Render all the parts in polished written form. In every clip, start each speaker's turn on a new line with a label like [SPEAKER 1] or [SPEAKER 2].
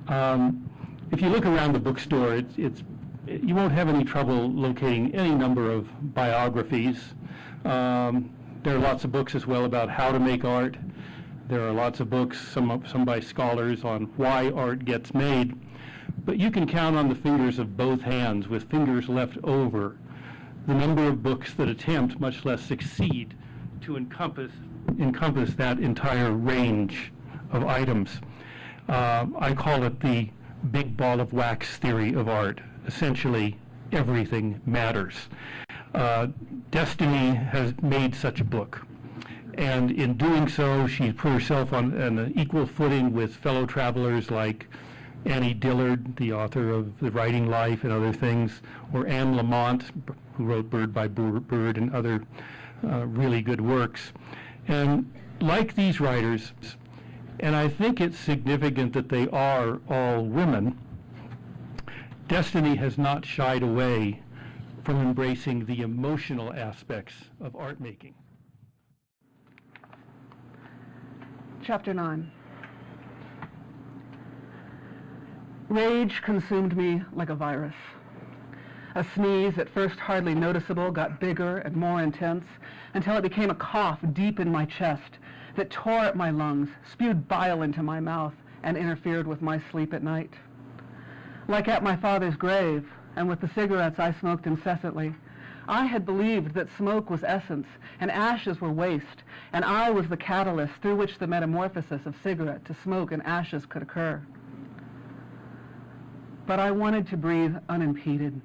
[SPEAKER 1] If you look around the bookstore, you won't have any trouble locating any number of biographies. There are lots of books as well about how to make art. There are lots of books, some by scholars, on why art gets made. But you can count on the fingers of both hands, with fingers left over, the number of books that attempt, much less succeed, to encompass that entire range of items. I call it the big ball of wax theory of art. Essentially, everything matters. Destiny has made such a book, and in doing so, she put herself on an equal footing with fellow travelers like Annie Dillard, the author of The Writing Life and other things, or Anne Lamott, who wrote Bird by Bird and other really good works. And like these writers, and I think it's significant that they are all women, Destiny has not shied away from embracing the emotional aspects of art making.
[SPEAKER 2] Chapter 9. Rage consumed me like a virus. A sneeze, at first hardly noticeable, got bigger and more intense until it became a cough deep in my chest that tore at my lungs, spewed bile into my mouth, and interfered with my sleep at night. Like at my father's grave, and with the cigarettes I smoked incessantly, I had believed that smoke was essence and ashes were waste, and I was the catalyst through which the metamorphosis of cigarette to smoke and ashes could occur. But I wanted to breathe unimpeded.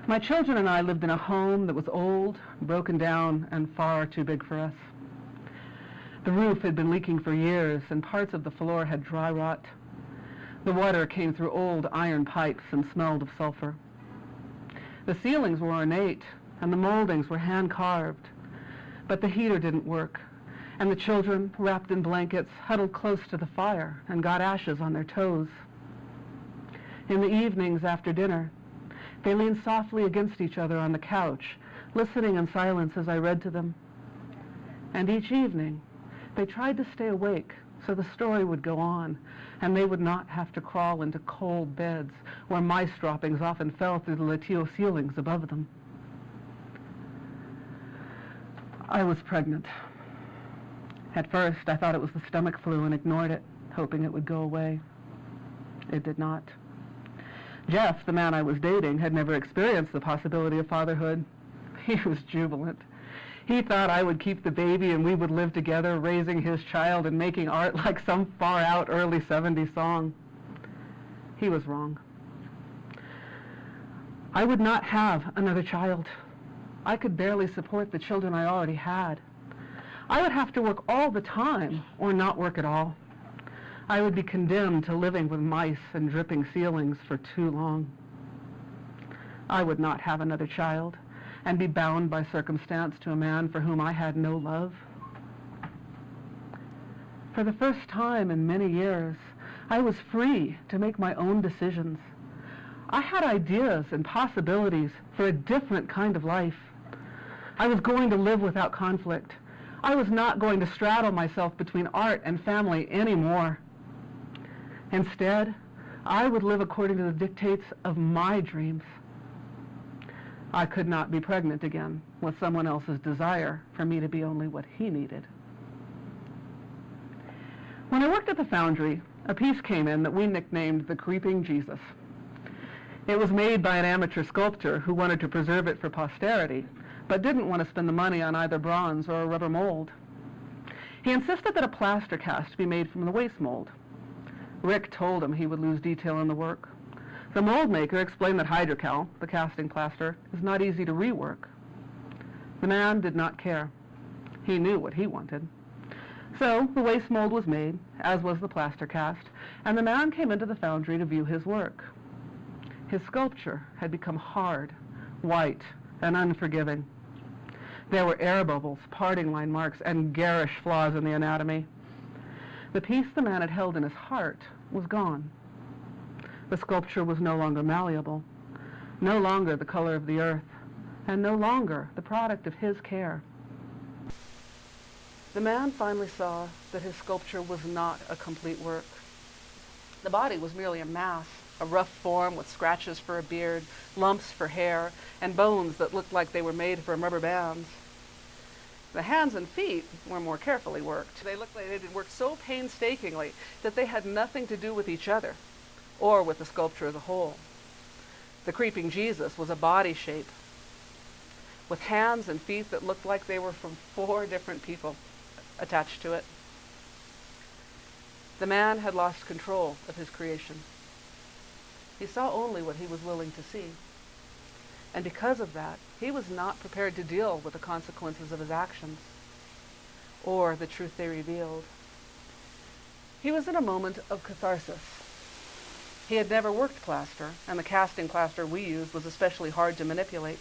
[SPEAKER 2] My children and I lived in a home that was old, broken down, and far too big for us. The roof had been leaking for years, and parts of the floor had dry rot. The water came through old iron pipes and smelled of sulfur. The ceilings were ornate, and the moldings were hand-carved. But the heater didn't work, and the children, wrapped in blankets, huddled close to the fire and got ashes on their toes. In the evenings after dinner, they leaned softly against each other on the couch, listening in silence as I read to them. And each evening, they tried to stay awake so the story would go on, and they would not have to crawl into cold beds where mice droppings often fell through the lattice ceilings above them. I was pregnant. At first, I thought it was the stomach flu and ignored it, hoping it would go away. It did not. Jeff, the man I was dating, had never experienced the possibility of fatherhood. He was jubilant. He thought I would keep the baby and we would live together, raising his child and making art like some far-out early 70s song. He was wrong. I would not have another child. I could barely support the children I already had. I would have to work all the time or not work at all. I would be condemned to living with mice and dripping ceilings for too long. I would not have another child and be bound by circumstance to a man for whom I had no love. For the first time in many years, I was free to make my own decisions. I had ideas and possibilities for a different kind of life. I was going to live without conflict. I was not going to straddle myself between art and family anymore. Instead, I would live according to the dictates of my dreams. I could not be pregnant again with someone else's desire for me to be only what he needed. When I worked at the foundry, a piece came in that we nicknamed the Creeping Jesus. It was made by an amateur sculptor who wanted to preserve it for posterity, but didn't want to spend the money on either bronze or a rubber mold. He insisted that a plaster cast be made from the waste mold. Rick told him he would lose detail in the work. The mold maker explained that hydrocal, the casting plaster, is not easy to rework. The man did not care. He knew what he wanted. So the waste mold was made, as was the plaster cast, and the man came into the foundry to view his work. His sculpture had become hard, white, and unforgiving. There were air bubbles, parting line marks, and garish flaws in the anatomy. The piece the man had held in his heart was gone. The sculpture was no longer malleable, no longer the color of the earth, and no longer the product of his care. The man finally saw that his sculpture was not a complete work. The body was merely a mass, a rough form with scratches for a beard, lumps for hair, and bones that looked like they were made from rubber bands. The hands and feet were more carefully worked. They looked like they had worked so painstakingly that they had nothing to do with each other or with the sculpture as a whole. The creeping Jesus was a body shape with hands and feet that looked like they were from 4 different people attached to it. The man had lost control of his creation. He saw only what he was willing to see. And because of that, he was not prepared to deal with the consequences of his actions or the truth they revealed. He was in a moment of catharsis. He had never worked plaster, and the casting plaster we used was especially hard to manipulate.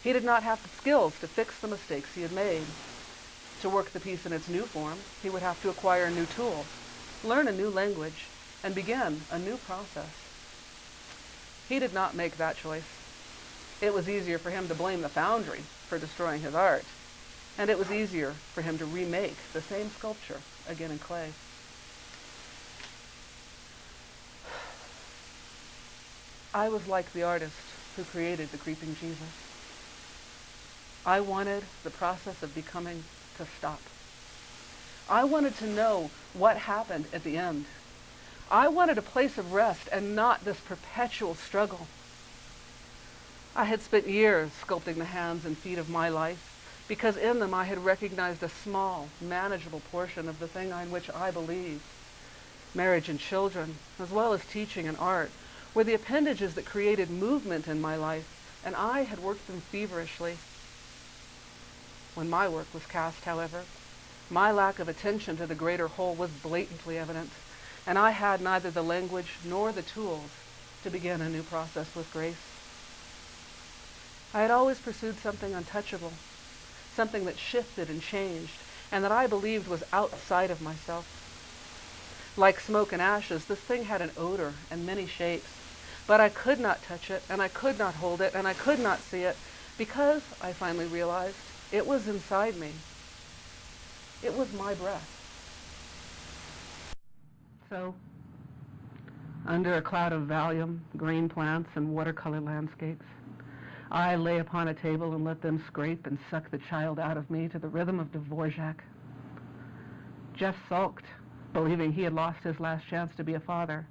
[SPEAKER 2] He did not have the skills to fix the mistakes he had made. To work the piece in its new form, he would have to acquire new tools, learn a new language, and begin a new process. He did not make that choice. It was easier for him to blame the foundry for destroying his art, and it was easier for him to remake the same sculpture again in clay. I was like the artist who created the creeping Jesus. I wanted the process of becoming to stop. I wanted to know what happened at the end. I wanted a place of rest and not this perpetual struggle. I had spent years sculpting the hands and feet of my life because in them I had recognized a small, manageable portion of the thing in which I believed. Marriage and children, as well as teaching and art, were the appendages that created movement in my life, and I had worked them feverishly. When my work was cast, however, my lack of attention to the greater whole was blatantly evident, and I had neither the language nor the tools to begin a new process with grace. I had always pursued something untouchable, something that shifted and changed, and that I believed was outside of myself. Like smoke and ashes, this thing had an odor and many shapes, but I could not touch it, and I could not hold it, and I could not see it, because, I finally realized, it was inside me. It was my breath. So, under a cloud of Valium, green plants, and watercolor landscapes, I lay upon a table and let them scrape and suck the child out of me to the rhythm of Dvorak. Jeff sulked, believing he had lost his last chance to be a father,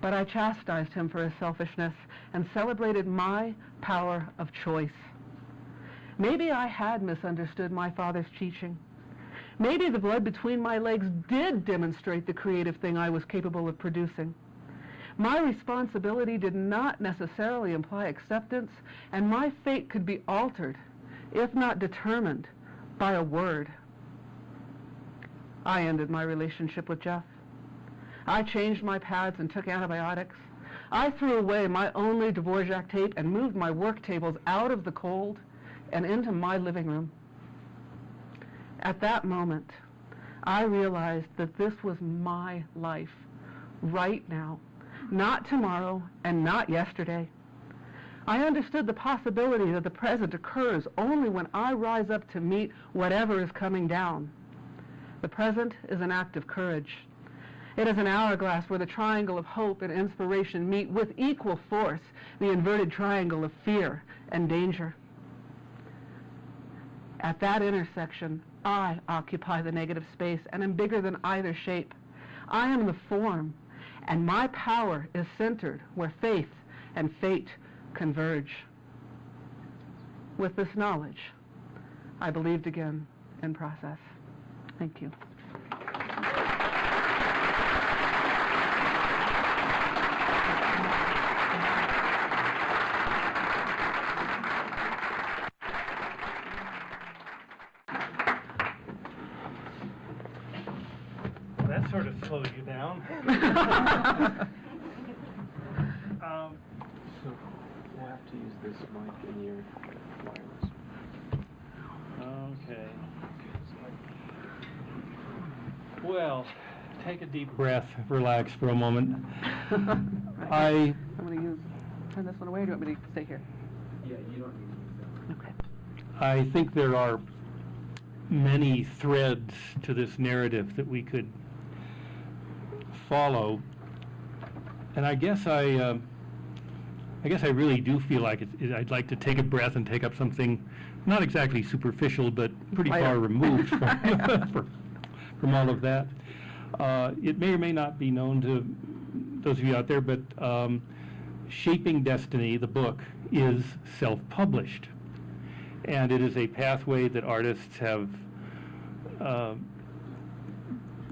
[SPEAKER 2] but I chastised him for his selfishness and celebrated my power of choice. Maybe I had misunderstood my father's teaching. Maybe the blood between my legs did demonstrate the creative thing I was capable of producing. My responsibility did not necessarily imply acceptance, and my fate could be altered, if not determined, by a word. I ended my relationship with Jeff. I changed my pads and took antibiotics. I threw away my only Dvorak tape and moved my work tables out of the cold and into my living room. At that moment, I realized that this was my life, right now, not tomorrow and not yesterday. I understood the possibility that the present occurs only when I rise up to meet whatever is coming down. The present is an act of courage. It is an hourglass where the triangle of hope and inspiration meet with equal force the inverted triangle of fear and danger. At that intersection, I occupy the negative space and am bigger than either shape. I am the form, and my power is centered where faith and fate converge. With this knowledge, I believed again in process. Thank you.
[SPEAKER 1] That sort of slowed you down.
[SPEAKER 3] So we'll have to use this mic in your wireless.
[SPEAKER 1] Okay. Well, take a deep breath, relax for a moment.
[SPEAKER 2] I'm going to turn this one away, or do you want me to stay here?
[SPEAKER 3] Yeah, you don't need to use that.
[SPEAKER 2] Okay.
[SPEAKER 1] I think there are many threads to this narrative that we could follow. And I guess I really do feel like I'd like to take a breath and take up something not exactly superficial, but pretty
[SPEAKER 2] Lighter.
[SPEAKER 1] far removed from all of that. It may or may not be known to those of you out there, but Shaping Destiny, the book, is self-published. And it is a pathway that artists have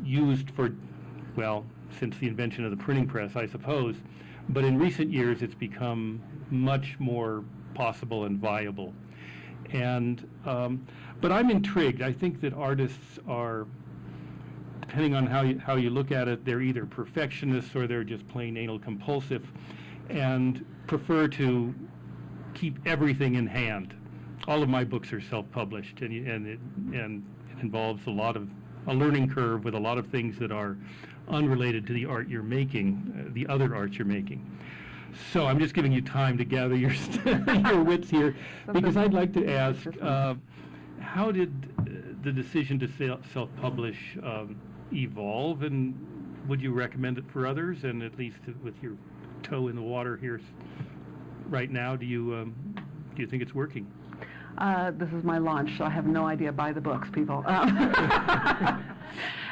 [SPEAKER 1] used for, well, since the invention of the printing press, I suppose. But in recent years, it's become much more possible and viable. And, but I'm intrigued. I think that artists are, depending on how you look at it, they're either perfectionists or they're just plain anal compulsive and prefer to keep everything in hand. All of my books are self-published, and it involves a learning curve with a lot of things that are unrelated to the art you're making, the other art you're making. So I'm just giving you time to gather your your wits here, because I'd like to ask, how did the decision to self-publish evolve, and would you recommend it for others? And at least with your toe in the water here right now, do you think it's working?
[SPEAKER 2] This is my launch, so I have no idea. Buy the books, people.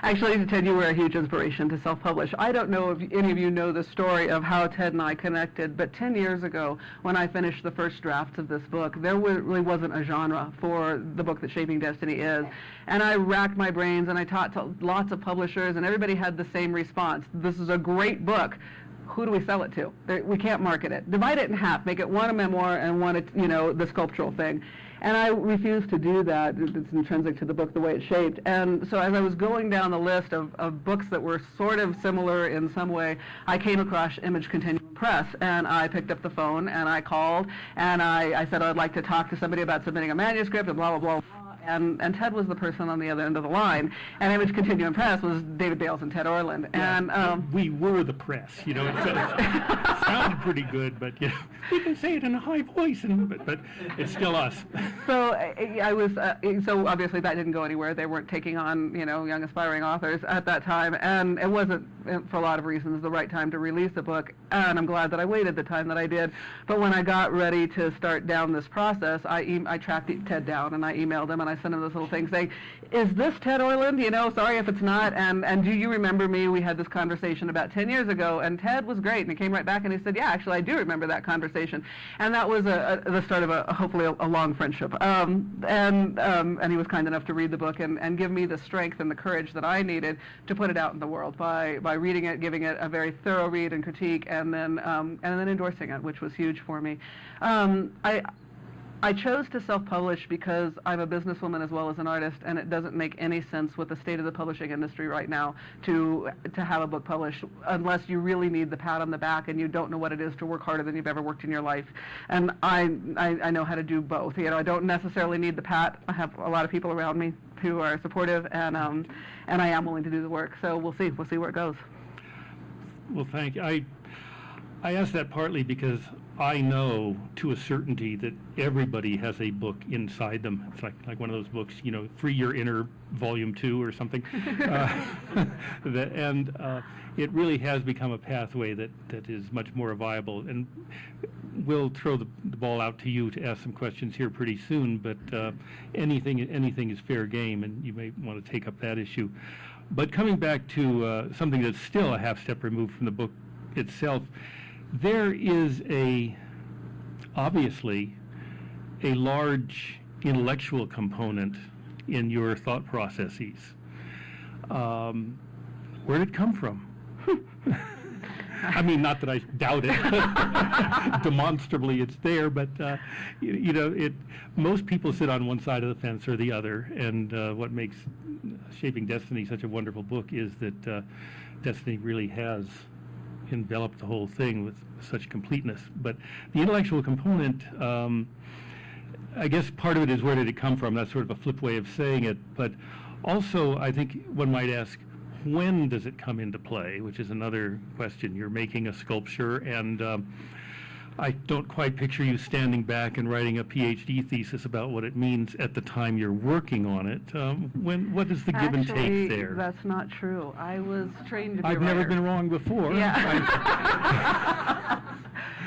[SPEAKER 2] Actually, Ted, you were a huge inspiration to self-publish. I don't know if any of you know the story of how Ted and I connected, but 10 years ago, when I finished the first draft of this book, there really wasn't a genre for the book that Shaping Destiny is. And I racked my brains, and I talked to lots of publishers, and everybody had the same response. This is a great book. Who do we sell it to? We can't market it. Divide it in half. Make it one a memoir and one, the sculptural thing. And I refused to do that. It's intrinsic to the book, the way it's shaped. And so as I was going down the list of books that were sort of similar in some way, I came across Image Continuum Press. And I picked up the phone, and I called, and I said I'd like to talk to somebody about submitting a manuscript, and blah, blah, blah. And Ted was the person on the other end of the line. And Image Continuum Press was David Bales and Ted Orland.
[SPEAKER 1] Yeah,
[SPEAKER 2] And
[SPEAKER 1] we were the press, it sounded pretty good, but we can say it in a high voice, but it's still us.
[SPEAKER 2] So I was, so obviously that didn't go anywhere. They weren't taking on, young aspiring authors at that time, and it wasn't, for a lot of reasons, the right time to release the book, and I'm glad that I waited the time that I did. But when I got ready to start down this process, I tracked Ted down, and I emailed him, and I sent him this little thing saying, is this Ted Orland? Sorry if it's not, and do you remember me? We had this conversation about 10 years ago, and Ted was great, and he came right back, and he said, yeah, actually, I do remember that conversation. And that was the start of hopefully a long friendship. And he was kind enough to read the book and give me the strength and the courage that I needed to put it out in the world by reading it, giving it a very thorough read and critique, and then endorsing it, which was huge for me. I chose to self-publish because I'm a businesswoman as well as an artist, and it doesn't make any sense with the state of the publishing industry right now to have a book published unless you really need the pat on the back and you don't know what it is to work harder than you've ever worked in your life. And I know how to do both. I don't necessarily need the pat. I have a lot of people around me who are supportive, and I am willing to do the work. So we'll see where it goes.
[SPEAKER 1] Well, thank you. I asked that partly because I know to a certainty that everybody has a book inside them. It's like one of those books, Free Your Inner Volume 2 or something. It really has become a pathway that is much more viable. And we'll throw the ball out to you to ask some questions here pretty soon, but anything is fair game, and you may want to take up that issue. But coming back to something that's still a half step removed from the book itself, there is obviously a large intellectual component in your thought processes. Where did it come from? I mean, not that I doubt it. Demonstrably, it's there, but most people sit on one side of the fence or the other, and what makes Shaping Destiny such a wonderful book is that Destiny really has enveloped the whole thing with such completeness. But the intellectual component, I guess part of it is where did it come from? That's sort of a flip way of saying it. But also, I think one might ask, when does it come into play? Which is another question. You're making a sculpture, and I don't quite picture you standing back and writing a PhD thesis about what it means at the time you're working on it. What is the give and take there?
[SPEAKER 2] Actually, that's not true. I was trained to be a
[SPEAKER 1] I've
[SPEAKER 2] writer.
[SPEAKER 1] never been wrong before.
[SPEAKER 2] Yeah.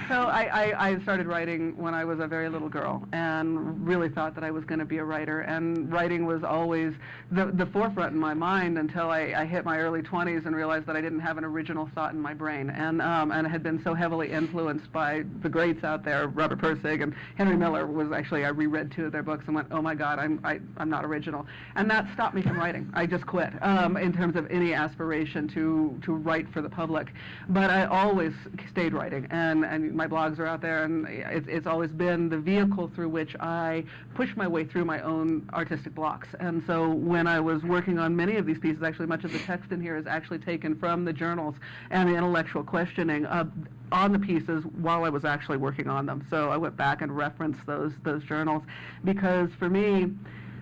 [SPEAKER 2] So I started writing when I was a very little girl and really thought that I was going to be a writer. And writing was always the forefront in my mind until I hit my early 20s and realized that I didn't have an original thought in my brain. And I had been so heavily influenced by the greats out there, Robert Pirsig and Henry Miller. I reread 2 of their books and went, oh my God, I'm not original. And that stopped me from writing. I just quit in terms of any aspiration to write for the public. But I always stayed writing, and my blogs are out there, and it's always been the vehicle through which I push my way through my own artistic blocks. And so when I was working on many of these pieces, actually much of the text in here is actually taken from the journals and the intellectual questioning on the pieces while I was actually working on them. So I went back and referenced those journals, because for me,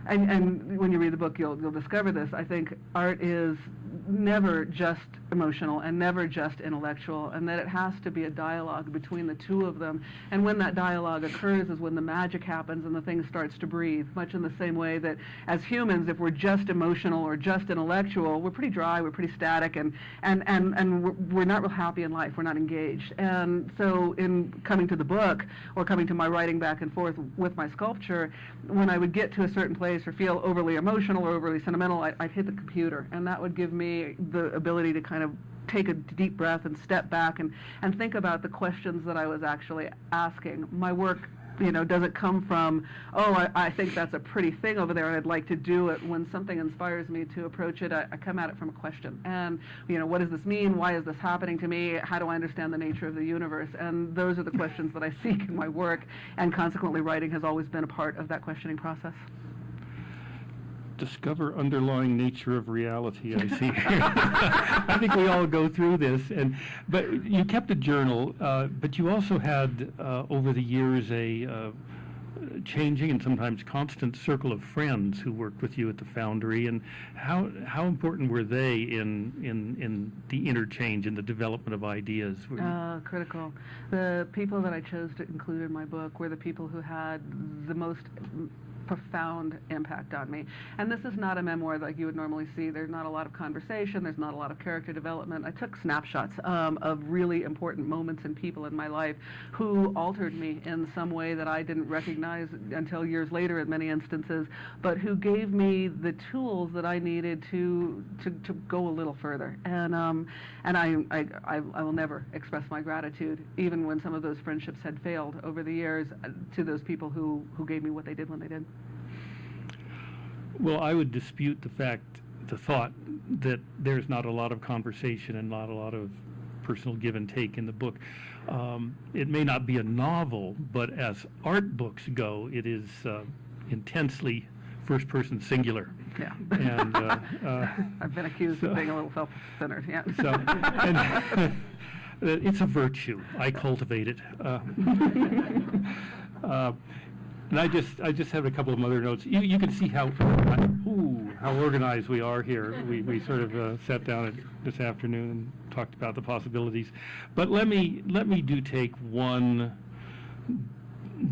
[SPEAKER 2] and when you read the book, you'll discover this, I think art is never just emotional and never just intellectual, and that it has to be a dialogue between the two of them. And when that dialogue occurs is when the magic happens and the thing starts to breathe, much in the same way that as humans, if we're just emotional or just intellectual, we're pretty dry, we're pretty static, and we're not real happy in life, we're not engaged. And so in coming to the book, or coming to my writing back and forth with my sculpture, when I would get to a certain place or feel overly emotional or overly sentimental, I'd hit the computer, and that would give me the ability to kind of take a deep breath and step back and think about the questions that I was actually asking. My work, doesn't come from, I think that's a pretty thing over there and I'd like to do it. When something inspires me to approach it, I come at it from a question. And, what does this mean? Why is this happening to me? How do I understand the nature of the universe? And those are the questions that I seek in my work, and consequently writing has always been a part of that questioning process.
[SPEAKER 1] Discover underlying nature of reality, I see. I think we all go through this, but you kept a journal, but you also had over the years a changing and sometimes constant circle of friends who worked with you at the Foundry. And how important were they in the interchange and the development of ideas?
[SPEAKER 2] Critical. The people that I chose to include in my book were the people who had the most profound impact on me. And this is not a memoir like you would normally see. There's not a lot of conversation. There's not a lot of character development. I took snapshots of really important moments and people in my life who altered me in some way that I didn't recognize until years later in many instances, but who gave me the tools that I needed to go a little further. And I will never express my gratitude, even when some of those friendships had failed over the years, to those people who gave me what they did when they did.
[SPEAKER 1] Well, I would dispute the thought that there's not a lot of conversation and not a lot of personal give and take in the book. It may not be a novel, but as art books go, it is intensely first-person singular.
[SPEAKER 2] Yeah.
[SPEAKER 1] And
[SPEAKER 2] I've been accused of being a little self-centered. Yeah.
[SPEAKER 1] So, and it's a virtue. I cultivate it. And I just have a couple of other notes. You can see how organized we are here. We sort of sat down this afternoon and talked about the possibilities. But let me take one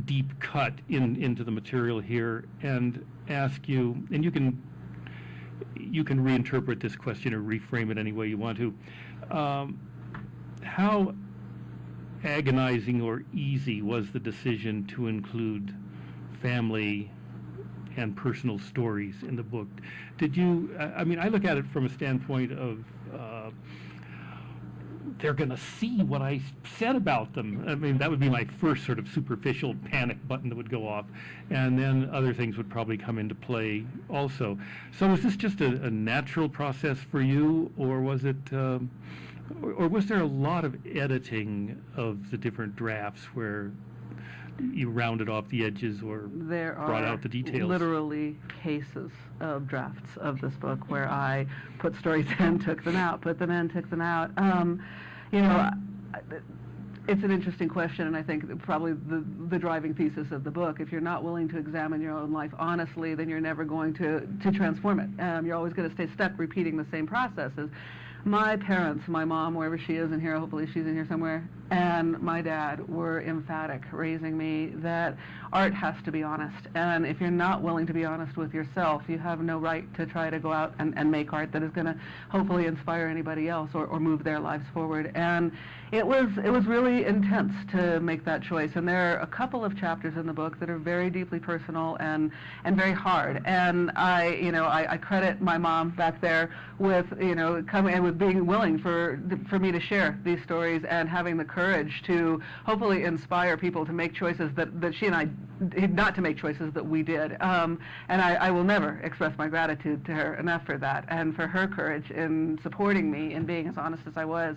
[SPEAKER 1] deep cut into the material here and ask you, and you can reinterpret this question or reframe it any way you want to. How agonizing or easy was the decision to include family and personal stories in the book? Did you, I look at it from a standpoint of they're going to see what I said about them. That would be my first sort of superficial panic button that would go off, and then other things would probably come into play also. So was this just a natural process for you, or was it, or was there a lot of editing of the different drafts where you rounded off the edges or brought out the details?
[SPEAKER 2] There are literally cases of drafts of this book where I put stories in, took them out, put them in, took them out. It's an interesting question, and I think probably the driving thesis of the book. If you're not willing to examine your own life honestly, then you're never going to transform it. You're always going to stay stuck repeating the same processes. My parents, my mom, wherever she is in here, hopefully she's in here somewhere, and my dad were emphatic, raising me that art has to be honest. And if you're not willing to be honest with yourself, you have no right to try to go out and make art that is going to hopefully inspire anybody else or move their lives forward. And it was really intense to make that choice. And there are a couple of chapters in the book that are very deeply personal and very hard. And I credit my mom back there with coming and with being willing for me to share these stories and having the courage to hopefully inspire people to make choices that she and I, not to make choices that we did. And I will never express my gratitude to her enough for that, and for her courage in supporting me and being as honest as I was.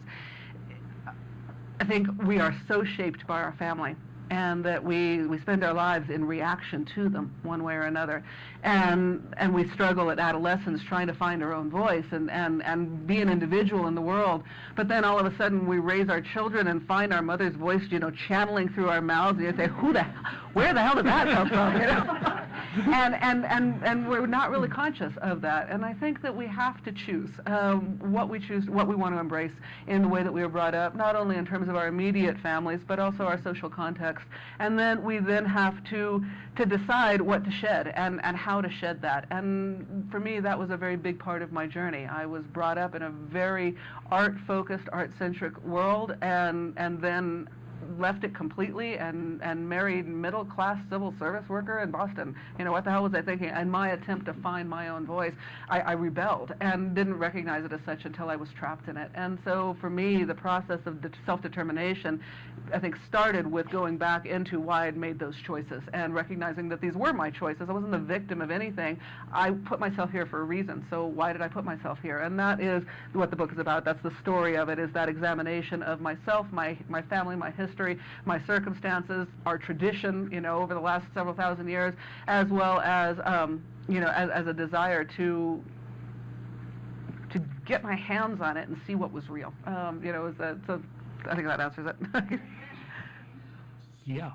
[SPEAKER 2] I think we are so shaped by our family, and that we spend our lives in reaction to them one way or another. And we struggle at adolescence trying to find our own voice and be an individual in the world. But then all of a sudden we raise our children and find our mother's voice, channeling through our mouths, and you say, where the hell did that come from? And we're not really conscious of that. And I think that we have to choose what we want to embrace in the way that we were brought up, not only in terms of our immediate families, but also our social context. And then we have to decide what to shed and how to shed that. And for me, that was a very big part of my journey. I was brought up in a very art-focused, art-centric world, and then left it completely and married middle-class civil service worker in Boston. What the hell was I thinking? And my attempt to find my own voice, I rebelled and didn't recognize it as such until I was trapped in it. And so for me, the process of self-determination, I think, started with going back into why I'd made those choices and recognizing that these were my choices. I wasn't the victim of anything. I put myself here for a reason. So why did I put myself here? And that is what the book is about. That's the story of it, is that examination of myself, my family, my history, my circumstances, our tradition, over the last several thousand years, as well as, as a desire to get my hands on it and see what was real. So I think that answers it.
[SPEAKER 1] Yeah.